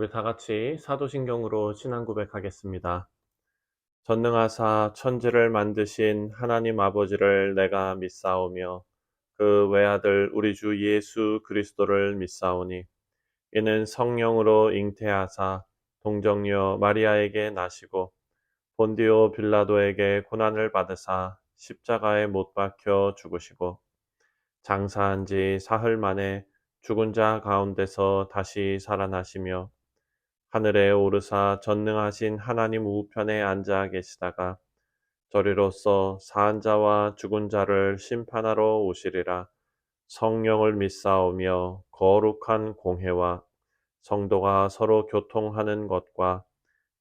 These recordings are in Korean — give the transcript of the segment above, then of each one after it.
우리 다 같이 사도신경으로 신앙 고백하겠습니다. 전능하사 천지를 만드신 하나님 아버지를 내가 믿사오며 그 외아들 우리 주 예수 그리스도를 믿사오니 이는 성령으로 잉태하사 동정녀 마리아에게 나시고 본디오 빌라도에게 고난을 받으사 십자가에 못 박혀 죽으시고 장사한 지 사흘 만에 죽은 자 가운데서 다시 살아나시며 하늘에 오르사 전능하신 하나님 우편에 앉아 계시다가 저리로서 사한 자와 죽은 자를 심판하러 오시리라. 성령을 믿사오며 거룩한 공회와 성도가 서로 교통하는 것과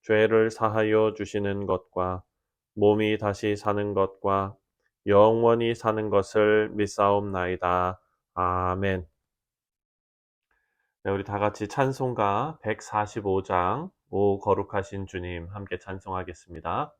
죄를 사하여 주시는 것과 몸이 다시 사는 것과 영원히 사는 것을 믿사옵나이다. 아멘. 네, 우리 다 같이 찬송가 145장 오 거룩하신 주님 함께 찬송하겠습니다.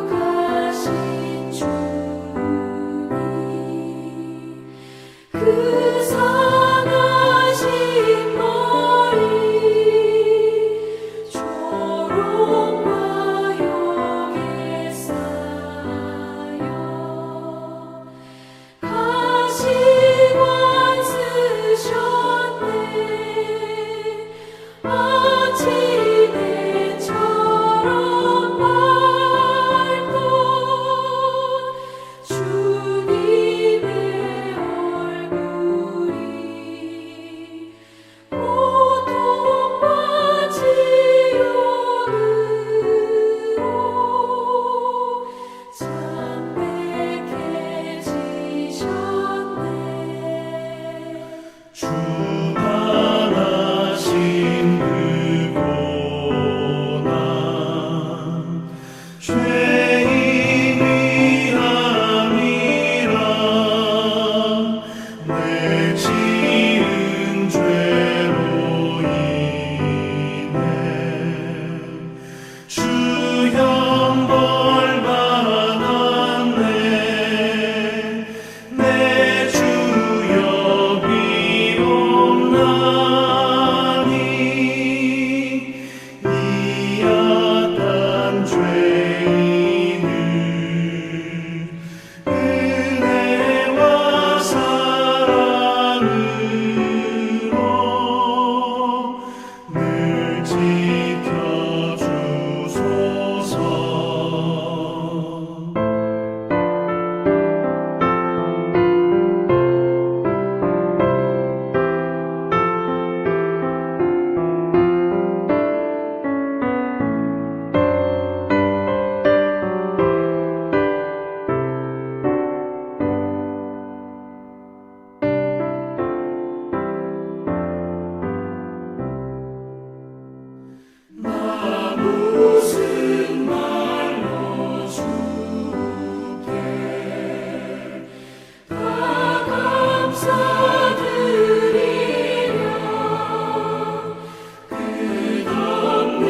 거룩하신 주님 그 선하신 머리 초롱과 용에 쌓여 가시관 쓰셨네 아침해처럼 밝던 주님의 얼굴이 고통과 지옥으로 참백해지셨네 주단하신 그 고난 죄인 위함이라 내 지은 죄로 인해 주 형벌 받았네 내 주 여비옵나니 이 악한 죄인을 은혜와 사랑으로 늘 지켜주소서. 나 무슨 말로 주께 다 감사드리랴 끝없는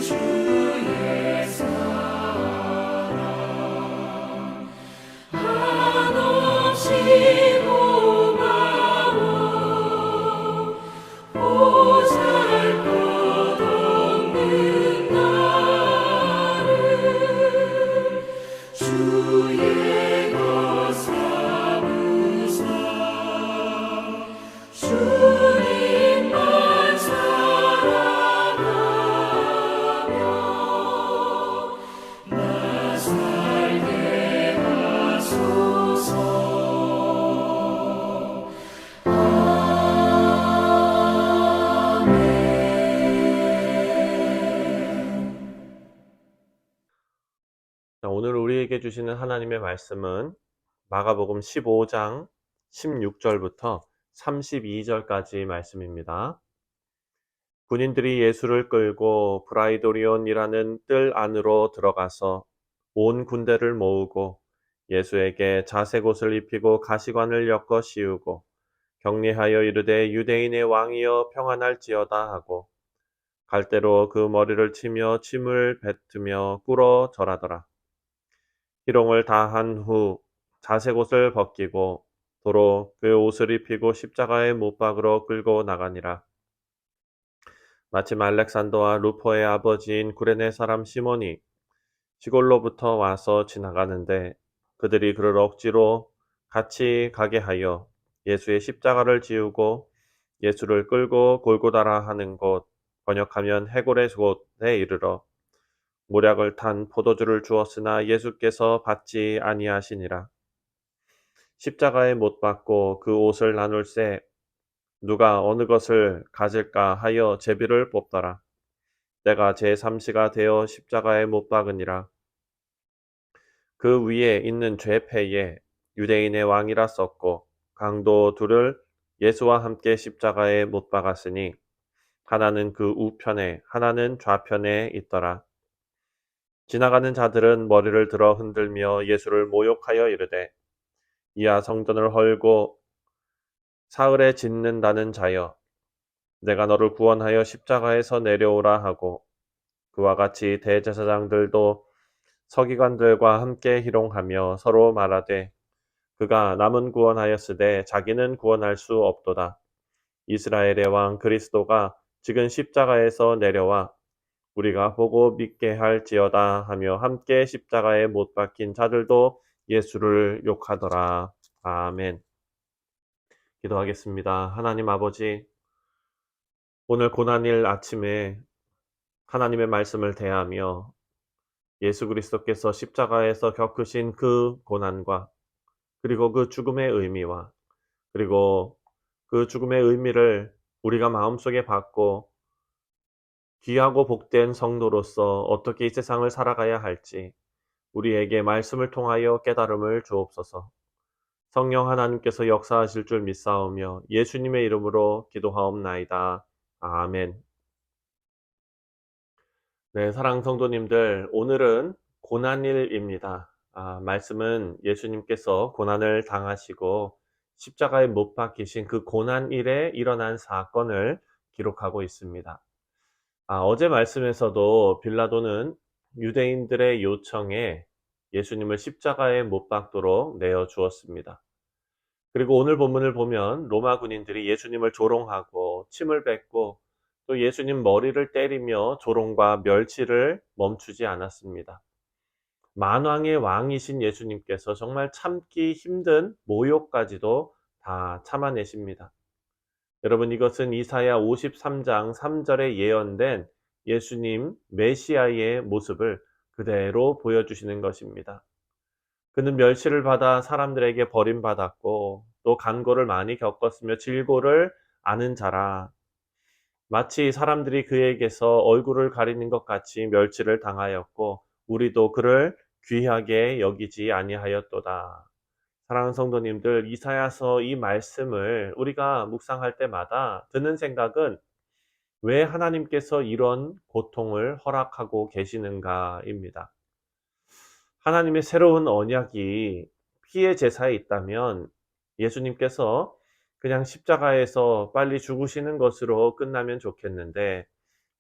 주의 사랑 한없이 고마워 보잘것없는 나를 주의 것 삼으사 주님만 사랑하며 나 살게 하소서. 자, 오늘 우리에게 주시는 하나님의 말씀은 마가복음 15장 16절부터 32절까지 말씀입니다. 군인들이 예수를 끌고 브라이도리온이라는 뜰 안으로 들어가서 온 군대를 모으고 예수에게 자색 옷을 입히고 가시관을 엮어 씌우고 격리하여 이르되 유대인의 왕이여 평안할지어다 하고 갈대로 그 머리를 치며 침을 뱉으며 꿇어 절하더라. 희롱을 다 한 후 자색 옷을 벗기고 도로 그 옷을 입히고 십자가에 못 박으러 끌고 나가니라. 마침 알렉산더와 루포의 아버지인 구레네 사람 시몬이 시골로부터 와서 지나가는데 그들이 그를 억지로 같이 가게 하여 예수의 십자가를 지우고 예수를 끌고 골고다라 하는 곳, 번역하면 해골의 곳에 이르러 모략을 탄 포도주를 주었으나 예수께서 받지 아니하시니라. 십자가에 못 박고 그 옷을 나눌새 누가 어느 것을 가질까 하여 제비를 뽑더라. 내가 제3시가 되어 십자가에 못 박으니라. 그 위에 있는 죄패에 유대인의 왕이라 썼고 강도 둘을 예수와 함께 십자가에 못 박았으니 하나는 그 우편에 하나는 좌편에 있더라. 지나가는 자들은 머리를 들어 흔들며 예수를 모욕하여 이르되 이야 성전을 헐고 사흘에 짓는다는 자여 내가 너를 구원하여 십자가에서 내려오라 하고 그와 같이 대제사장들도 서기관들과 함께 희롱하며 서로 말하되 그가 남은 구원하였으되 자기는 구원할 수 없도다. 이스라엘의 왕 그리스도가 지금 십자가에서 내려와 우리가 보고 믿게 할지어다 하며 함께 십자가에 못 박힌 자들도 예수를 욕하더라. 아멘. 기도하겠습니다. 하나님 아버지, 오늘 고난일 아침에 하나님의 말씀을 대하며 예수 그리스도께서 십자가에서 겪으신 그 고난과 그리고 그 죽음의 의미와 그리고 그 죽음의 의미를 우리가 마음속에 받고 귀하고 복된 성도로서 어떻게 이 세상을 살아가야 할지 우리에게 말씀을 통하여 깨달음을 주옵소서. 성령 하나님께서 역사하실 줄 믿사오며 예수님의 이름으로 기도하옵나이다. 아멘. 네, 사랑 성도님들, 오늘은 고난일입니다. 말씀은 예수님께서 고난을 당하시고 십자가에 못 박히신 그 고난일에 일어난 사건을 기록하고 있습니다. 어제 말씀에서도 빌라도는 유대인들의 요청에 예수님을 십자가에 못 박도록 내어 주었습니다. 그리고 오늘 본문을 보면 로마 군인들이 예수님을 조롱하고 침을 뱉고 또 예수님 머리를 때리며 조롱과 멸치를 멈추지 않았습니다. 만왕의 왕이신 예수님께서 정말 참기 힘든 모욕까지도 다 참아내십니다. 여러분, 이것은 이사야 53장 3절에 예언된 예수님 메시아의 모습을 그대로 보여주시는 것입니다. 그는 멸시를 받아 사람들에게 버림받았고 또 간고를 많이 겪었으며 질고를 아는 자라. 마치 사람들이 그에게서 얼굴을 가리는 것 같이 멸시를 당하였고 우리도 그를 귀하게 여기지 아니하였도다. 사랑하는 성도님들, 이사야서 이 말씀을 우리가 묵상할 때마다 드는 생각은 왜 하나님께서 이런 고통을 허락하고 계시는가입니다. 하나님의 새로운 언약이 피의 제사에 있다면 예수님께서 그냥 십자가에서 빨리 죽으시는 것으로 끝나면 좋겠는데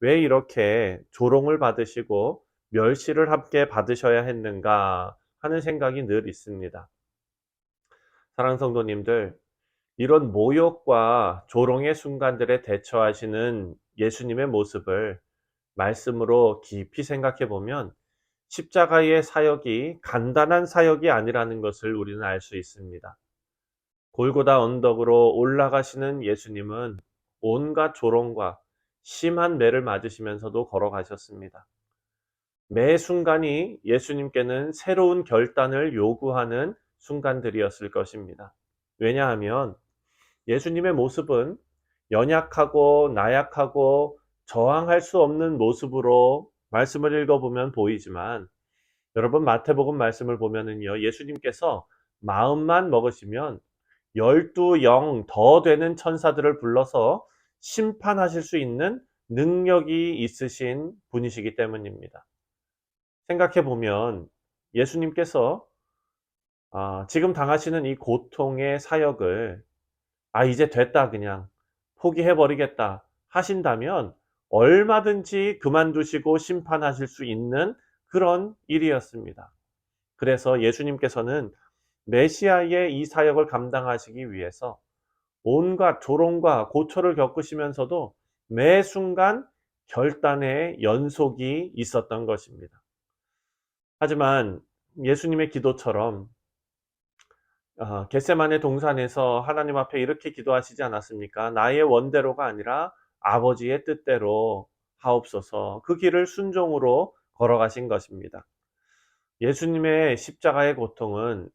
왜 이렇게 조롱을 받으시고 멸시를 함께 받으셔야 했는가 하는 생각이 늘 있습니다. 사랑하는 성도님들, 이런 모욕과 조롱의 순간들에 대처하시는 예수님의 모습을 말씀으로 깊이 생각해 보면 십자가의 사역이 간단한 사역이 아니라는 것을 우리는 알 수 있습니다. 골고다 언덕으로 올라가시는 예수님은 온갖 조롱과 심한 매를 맞으시면서도 걸어가셨습니다. 매 순간이 예수님께는 새로운 결단을 요구하는 순간들이었을 것입니다. 왜냐하면 예수님의 모습은 연약하고 나약하고 저항할 수 없는 모습으로 말씀을 읽어보면 보이지만 여러분 마태복음 말씀을 보면은요 예수님께서 마음만 먹으시면 12영 더 되는 천사들을 불러서 심판하실 수 있는 능력이 있으신 분이시기 때문입니다. 생각해 보면 예수님께서 지금 당하시는 이 고통의 사역을 이제 됐다 그냥 포기해 버리겠다 하신다면 얼마든지 그만두시고 심판하실 수 있는 그런 일이었습니다. 그래서 예수님께서는 메시아의 이 사역을 감당하시기 위해서 온갖 조롱과 고초를 겪으시면서도 매 순간 결단의 연속이 있었던 것입니다. 하지만 예수님의 기도처럼 겟세마네 동산에서 하나님 앞에 이렇게 기도하시지 않았습니까? 나의 원대로가 아니라 아버지의 뜻대로 하옵소서. 그 길을 순종으로 걸어가신 것입니다. 예수님의 십자가의 고통은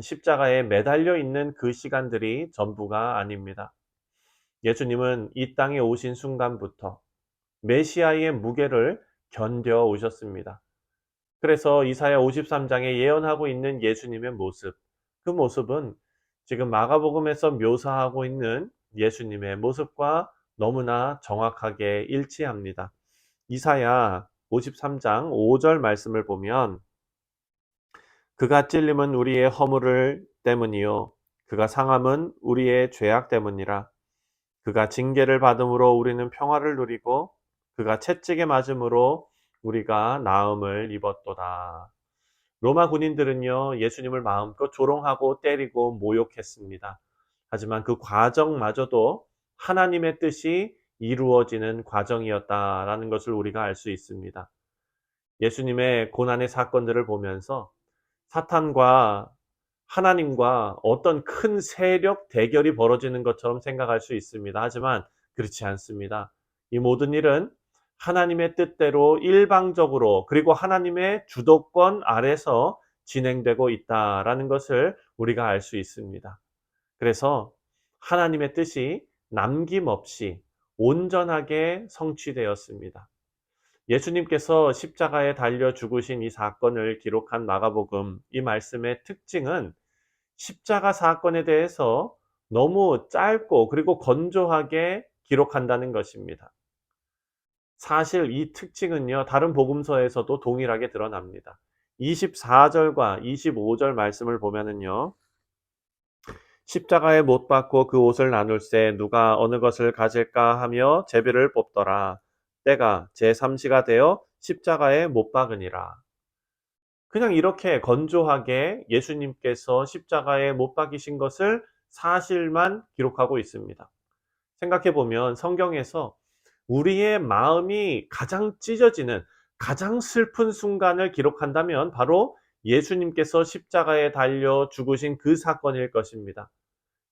십자가에 매달려 있는 그 시간들이 전부가 아닙니다. 예수님은 이 땅에 오신 순간부터 메시아의 무게를 견뎌 오셨습니다. 그래서 이사야 53장에 예언하고 있는 예수님의 모습, 그 모습은 지금 마가복음에서 묘사하고 있는 예수님의 모습과 너무나 정확하게 일치합니다. 이사야 53장 5절 말씀을 보면 그가 찔림은 우리의 허물을 때문이요 그가 상함은 우리의 죄악 때문이라. 그가 징계를 받음으로 우리는 평화를 누리고 그가 채찍에 맞음으로 우리가 나음을 입었도다. 로마 군인들은요, 예수님을 마음껏 조롱하고 때리고 모욕했습니다. 하지만 그 과정마저도 하나님의 뜻이 이루어지는 과정이었다라는 것을 우리가 알 수 있습니다. 예수님의 고난의 사건들을 보면서 사탄과 하나님과 어떤 큰 세력 대결이 벌어지는 것처럼 생각할 수 있습니다. 하지만 그렇지 않습니다. 이 모든 일은 하나님의 뜻대로 일방적으로 그리고 하나님의 주도권 아래서 진행되고 있다라는 것을 우리가 알 수 있습니다. 그래서 하나님의 뜻이 남김없이 온전하게 성취되었습니다. 예수님께서 십자가에 달려 죽으신 이 사건을 기록한 마가복음, 이 말씀의 특징은 십자가 사건에 대해서 너무 짧고 그리고 건조하게 기록한다는 것입니다. 사실 이 특징은요, 다른 복음서에서도 동일하게 드러납니다. 24절과 25절 말씀을 보면은요, 십자가에 못 박고 그 옷을 나눌새 누가 어느 것을 가질까 하며 제비를 뽑더라. 때가 제3시가 되어 십자가에 못 박으니라. 그냥 이렇게 건조하게 예수님께서 십자가에 못 박이신 것을 사실만 기록하고 있습니다. 생각해 보면 성경에서 우리의 마음이 가장 찢어지는 가장 슬픈 순간을 기록한다면 바로 예수님께서 십자가에 달려 죽으신 그 사건일 것입니다.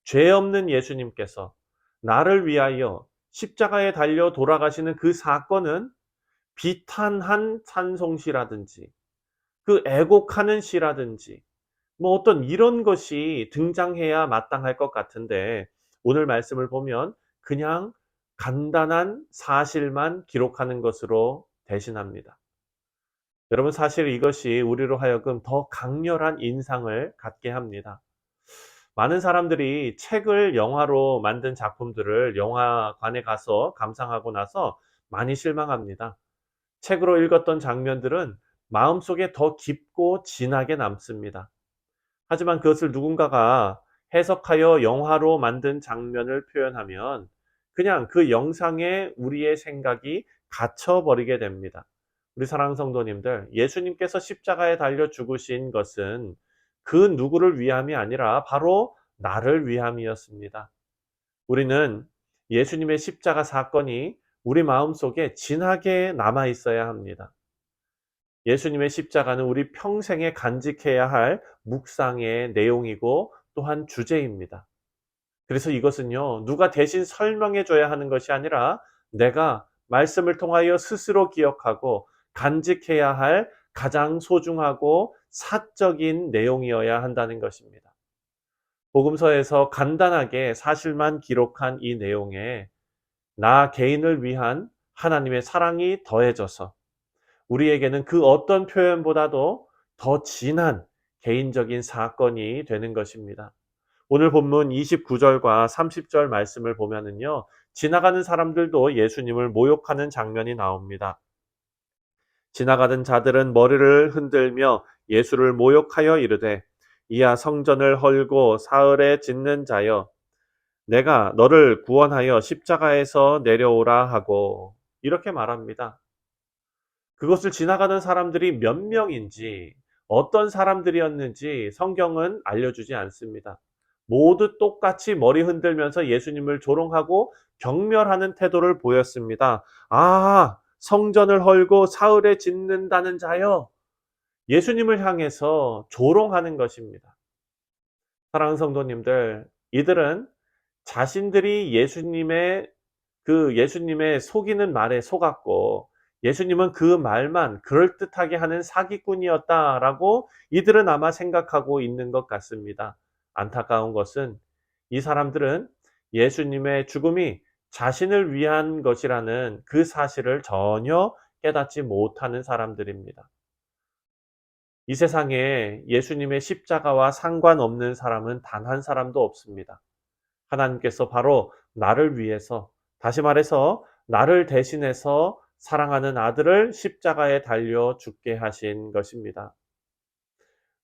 죄 없는 예수님께서 나를 위하여 십자가에 달려 돌아가시는 그 사건은 비탄한 찬송시라든지 그 애곡하는 시라든지 어떤 이런 것이 등장해야 마땅할 것 같은데 오늘 말씀을 보면 그냥 간단한 사실만 기록하는 것으로 대신합니다. 여러분, 사실 이것이 우리로 하여금 더 강렬한 인상을 갖게 합니다. 많은 사람들이 책을 영화로 만든 작품들을 영화관에 가서 감상하고 나서 많이 실망합니다. 책으로 읽었던 장면들은 마음속에 더 깊고 진하게 남습니다. 하지만 그것을 누군가가 해석하여 영화로 만든 장면을 표현하면 그냥 그 영상에 우리의 생각이 갇혀버리게 됩니다. 우리 사랑하는 성도님들, 예수님께서 십자가에 달려 죽으신 것은 그 누구를 위함이 아니라 바로 나를 위함이었습니다. 우리는 예수님의 십자가 사건이 우리 마음속에 진하게 남아 있어야 합니다. 예수님의 십자가는 우리 평생에 간직해야 할 묵상의 내용이고 또한 주제입니다. 그래서 이것은요, 누가 대신 설명해 줘야 하는 것이 아니라 내가 말씀을 통하여 스스로 기억하고 간직해야 할 가장 소중하고 사적인 내용이어야 한다는 것입니다. 복음서에서 간단하게 사실만 기록한 이 내용에 나 개인을 위한 하나님의 사랑이 더해져서 우리에게는 그 어떤 표현보다도 더 진한 개인적인 사건이 되는 것입니다. 오늘 본문 29절과 30절 말씀을 보면은요, 지나가는 사람들도 예수님을 모욕하는 장면이 나옵니다. 지나가던 자들은 머리를 흔들며 예수를 모욕하여 이르되, 이야 성전을 헐고 사흘에 짓는 자여, 내가 너를 구원하여 십자가에서 내려오라 하고, 이렇게 말합니다. 그것을 지나가는 사람들이 몇 명인지, 어떤 사람들이었는지 성경은 알려주지 않습니다. 모두 똑같이 머리 흔들면서 예수님을 조롱하고 경멸하는 태도를 보였습니다. 아, 성전을 헐고 사흘에 짓는다는 자여. 예수님을 향해서 조롱하는 것입니다. 사랑하는 성도님들, 이들은 자신들이 예수님의 속이는 말에 속았고, 예수님은 그 말만 그럴듯하게 하는 사기꾼이었다라고 이들은 아마 생각하고 있는 것 같습니다. 안타까운 것은 이 사람들은 예수님의 죽음이 자신을 위한 것이라는 그 사실을 전혀 깨닫지 못하는 사람들입니다. 이 세상에 예수님의 십자가와 상관없는 사람은 단 한 사람도 없습니다. 하나님께서 바로 나를 위해서, 다시 말해서 나를 대신해서 사랑하는 아들을 십자가에 달려 죽게 하신 것입니다.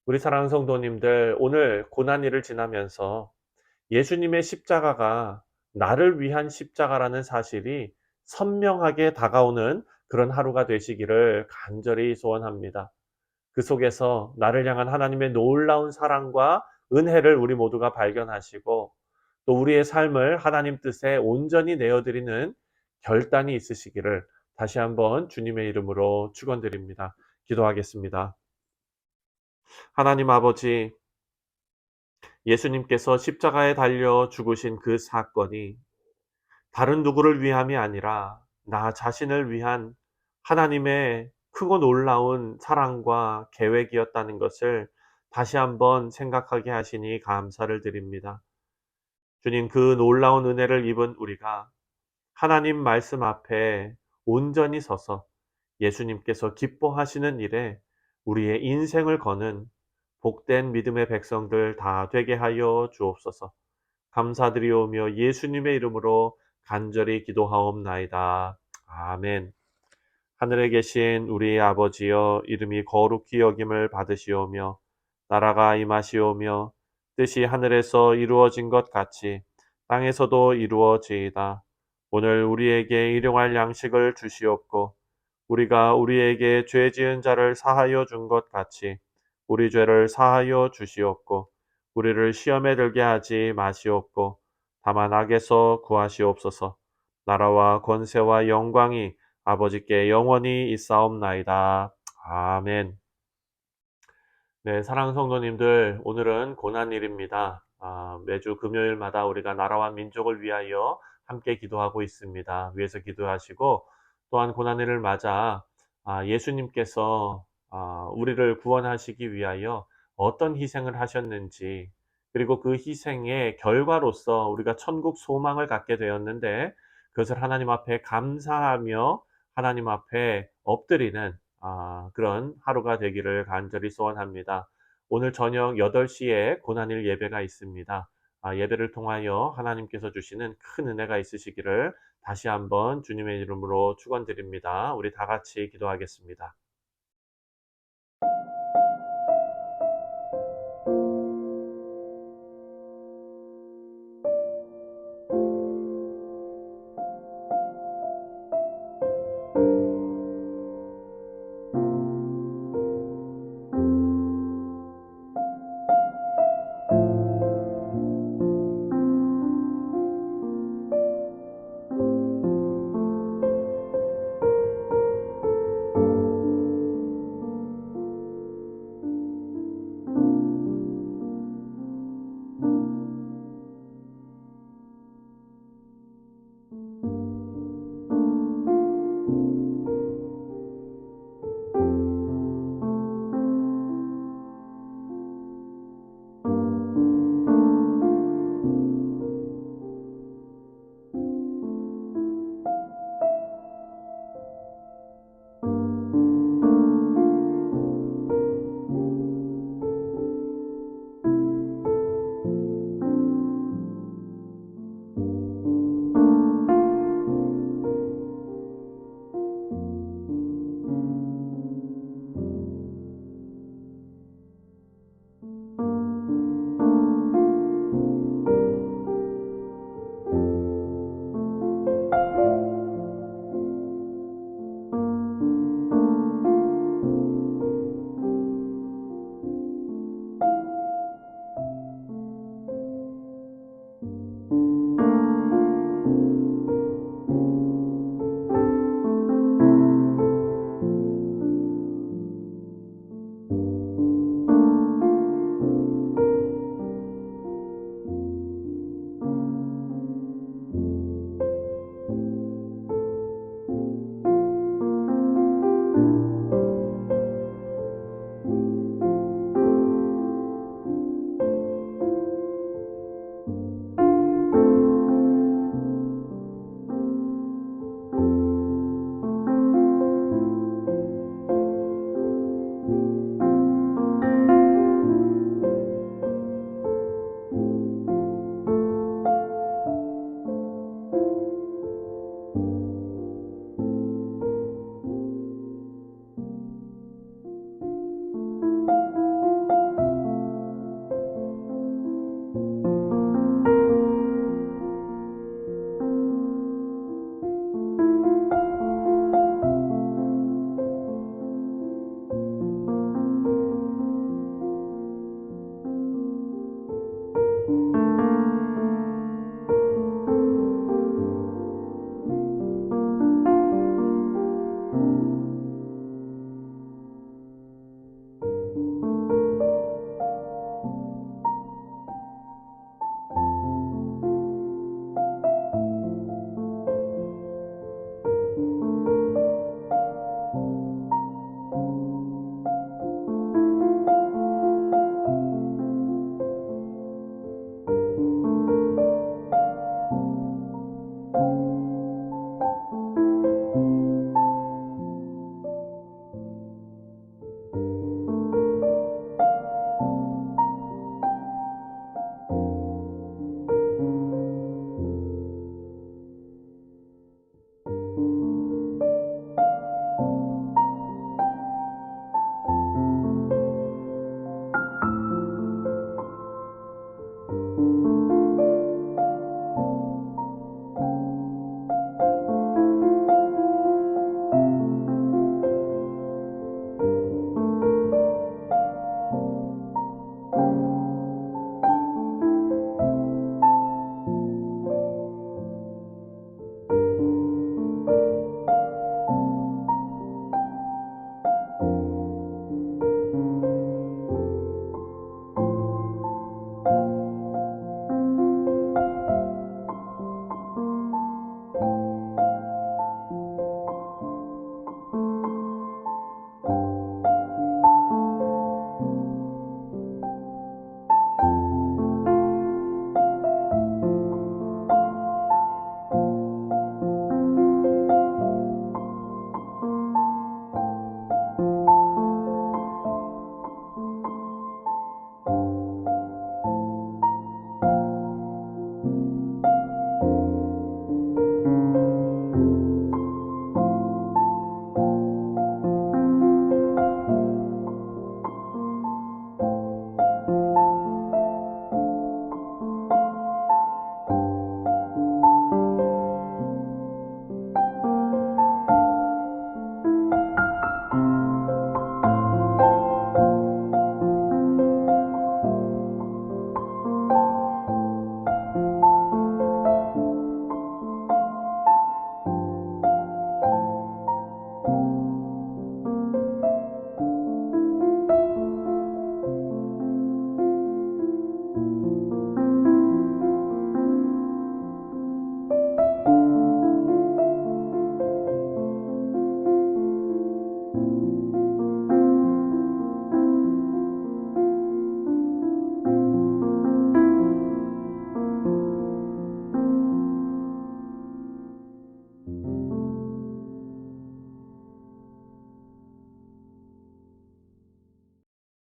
우리 사랑하는 성도님들, 오늘 고난일을 지나면서 예수님의 십자가가 나를 위한 십자가라는 사실이 선명하게 다가오는 그런 하루가 되시기를 간절히 소원합니다. 그 속에서 나를 향한 하나님의 놀라운 사랑과 은혜를 우리 모두가 발견하시고, 또 우리의 삶을 하나님 뜻에 온전히 내어드리는 결단이 있으시기를 다시 한번 주님의 이름으로 축원드립니다. 기도하겠습니다. 하나님 아버지, 예수님께서 십자가에 달려 죽으신 그 사건이 다른 누구를 위함이 아니라 나 자신을 위한 하나님의 크고 놀라운 사랑과 계획이었다는 것을 다시 한번 생각하게 하시니 감사를 드립니다. 주님, 그 놀라운 은혜를 입은 우리가 하나님 말씀 앞에 온전히 서서 예수님께서 기뻐하시는 일에 우리의 인생을 거는 복된 믿음의 백성들 다 되게 하여 주옵소서. 감사드리오며 예수님의 이름으로 간절히 기도하옵나이다. 아멘. 하늘에 계신 우리 아버지여, 이름이 거룩히 여김을 받으시오며 나라가 임하시오며 뜻이 하늘에서 이루어진 것 같이 땅에서도 이루어지이다. 오늘 우리에게 일용할 양식을 주시옵고 우리가 우리에게 죄 지은 자를 사하여 준 것 같이 우리 죄를 사하여 주시옵고 우리를 시험에 들게 하지 마시옵고 다만 악에서 구하시옵소서. 나라와 권세와 영광이 아버지께 영원히 있사옵나이다. 아멘. 네, 사랑하는 성도님들, 오늘은 고난일입니다. 매주 금요일마다 우리가 나라와 민족을 위하여 함께 기도하고 있습니다. 위에서 기도하시고, 또한 고난일을 맞아 예수님께서 우리를 구원하시기 위하여 어떤 희생을 하셨는지, 그리고 그 희생의 결과로서 우리가 천국 소망을 갖게 되었는데, 그것을 하나님 앞에 감사하며 하나님 앞에 엎드리는 그런 하루가 되기를 간절히 소원합니다. 오늘 저녁 8시에 고난일 예배가 있습니다. 예배를 통하여 하나님께서 주시는 큰 은혜가 있으시기를 다시 한번 주님의 이름으로 축원드립니다. 우리 다 같이 기도하겠습니다.